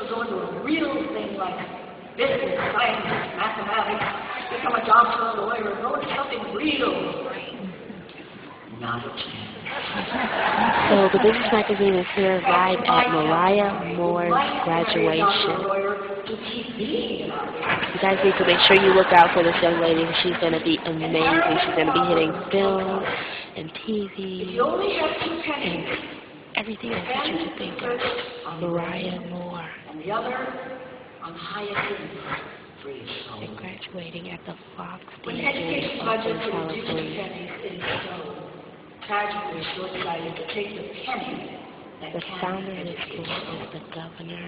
go into a real thing like business, science, mathematics, become a doctor, a lawyer, go into something real. Not a chance. So the Business Magazine is here live at Mariah Moore's graduation. You guys need to make sure you look out for this young lady. She's going to be amazing. She's going to be hitting film and TV and everything else that you could think of. Mariah Moore. And the other on Hyacinth Free Soul. And graduating at the Fox When Theater education in budgets Oakland, reduced to California. pennies, it is so tragically short-sighted to take the penny that The can founder of the educate school soul. is the governor.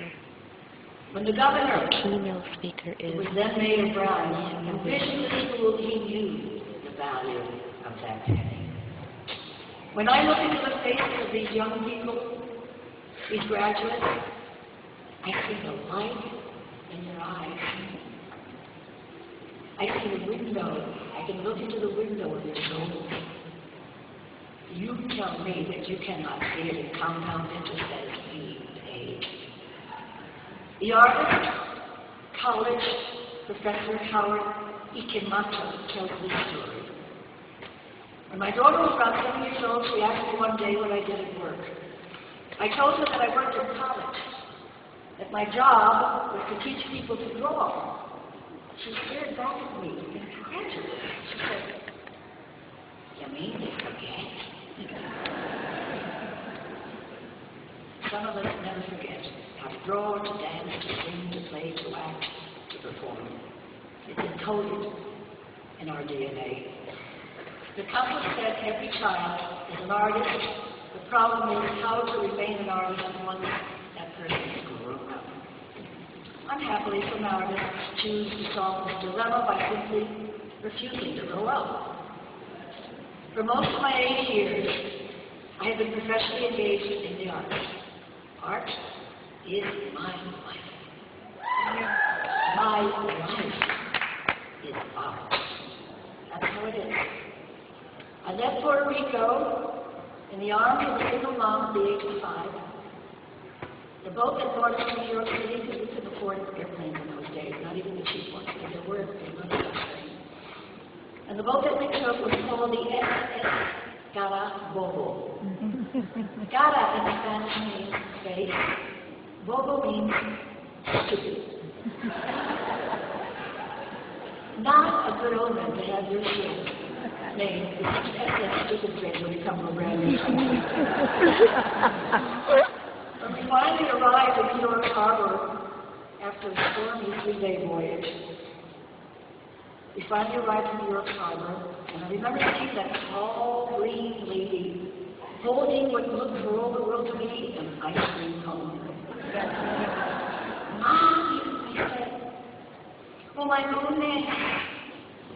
When the governor The keynote speaker is was then Mayor Brown envisioned the school, he knew the value of that penny. When I look into the faces of these young people, these graduates, I see the light in their eyes. I see the window. I can look into the window of their souls. You tell me that you cannot see it in compound interest as being paid. The artist, college professor Howard Ikemoto tells this story. When my daughter was about 7 years old, she asked me one day what I did at work. I told her that I worked in college, that my job was to teach people to draw. She stared back at me, incredulous. She said, "You mean they forget?" Some of us never forget how to draw, to dance, to sing, to play, to act, to perform. It's encoded in our DNA. The couple said every child is an artist. The problem is how to remain an artist once that person has grown up. Unhappily, some artists choose to solve this dilemma by simply refusing to grow up. For most of my 80 years, I have been professionally engaged in the arts. Art is my life. My life is art. That's how it is. I left Puerto Rico in the arms of a single mom at the age of 5. The boat that brought us to New York City, because we couldn't afford airplanes in those days, not even the cheap ones, because there were no such thing. And the boat that we took was called the SS Carabobo. Cara in Spanish means face. Bobo means stupid. Not a good omen to have your ship named the SS Stupid Face when you come from a brand new country. When we finally arrived at New York Harbor after a stormy 3-day voyage, we finally arrived in New York Harbor, and I remember seeing that tall, green lady holding what looked for all the world to be an ice cream cone. "Mommy," I said, "oh my goodness,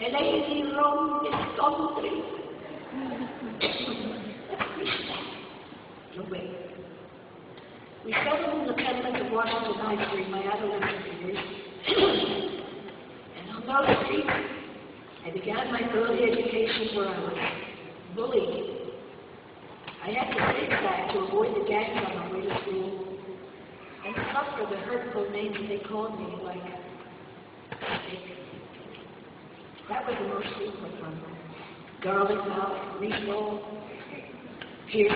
el lazy room is country." No way. We settled in the tenement of Washington Heights during my adolescent years. And on those streets, I began my early education where I was bullied. I had to zigzag to avoid the gangs on my way to school and suffer the hurtful names they called me, like Stick. That was the most frequent one. Garlic mouth, meatball, here.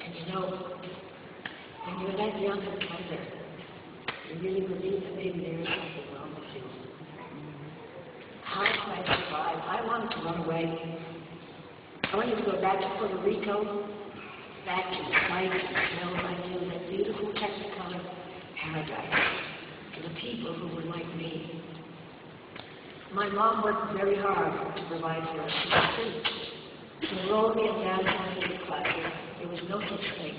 And you know, when you're that young and tender, you really believe that maybe there is something wrong with you. How can I survive? I wanted to run away. I wanted to go back to Puerto Rico, back to the sights and smells I knew, that beautiful Technicolor paradise, to the people who were like me. My mom worked very hard to provide for us. She enrolled me in national music classes. There was no such thing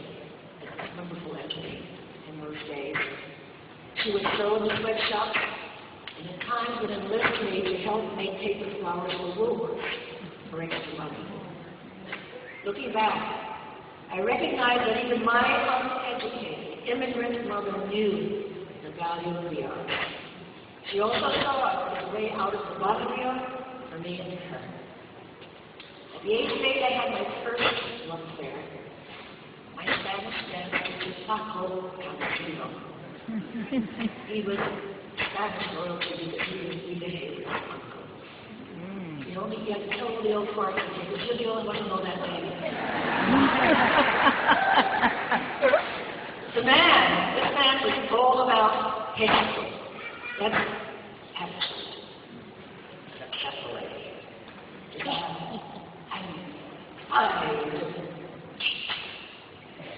as wonderful equity in those days. She would sew in the sweatshop, and at times would enlist me to help make paper flowers for Woolworths for extra money. Looking back, I recognize that even my uneducated immigrant mother knew the value of the arts. She also saw us a way out of the Bolivar for me and her. At the age of 8, I had my first love affair. My Spanish dance teacher Paco Campesino. He was Spanish royalty because he behaved as Paco. You only get to tell the old part because you're the only one who know that name. This man was all about hatred. That's absolute.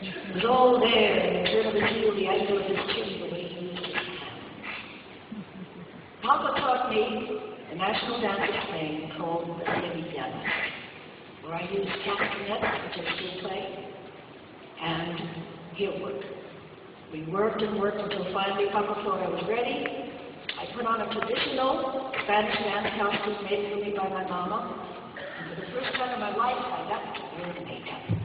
It was all there in the turn of the heel, the idea of his chin, the way he used his hand. Papa taught me a national dance of Spain called the Sevillana, where I used castanets, which I still play, and heel work. We worked and worked until finally Papa thought I was ready. I put on a traditional Spanish dance costume made for me by my mama, and for the first time in my life I got to wear makeup.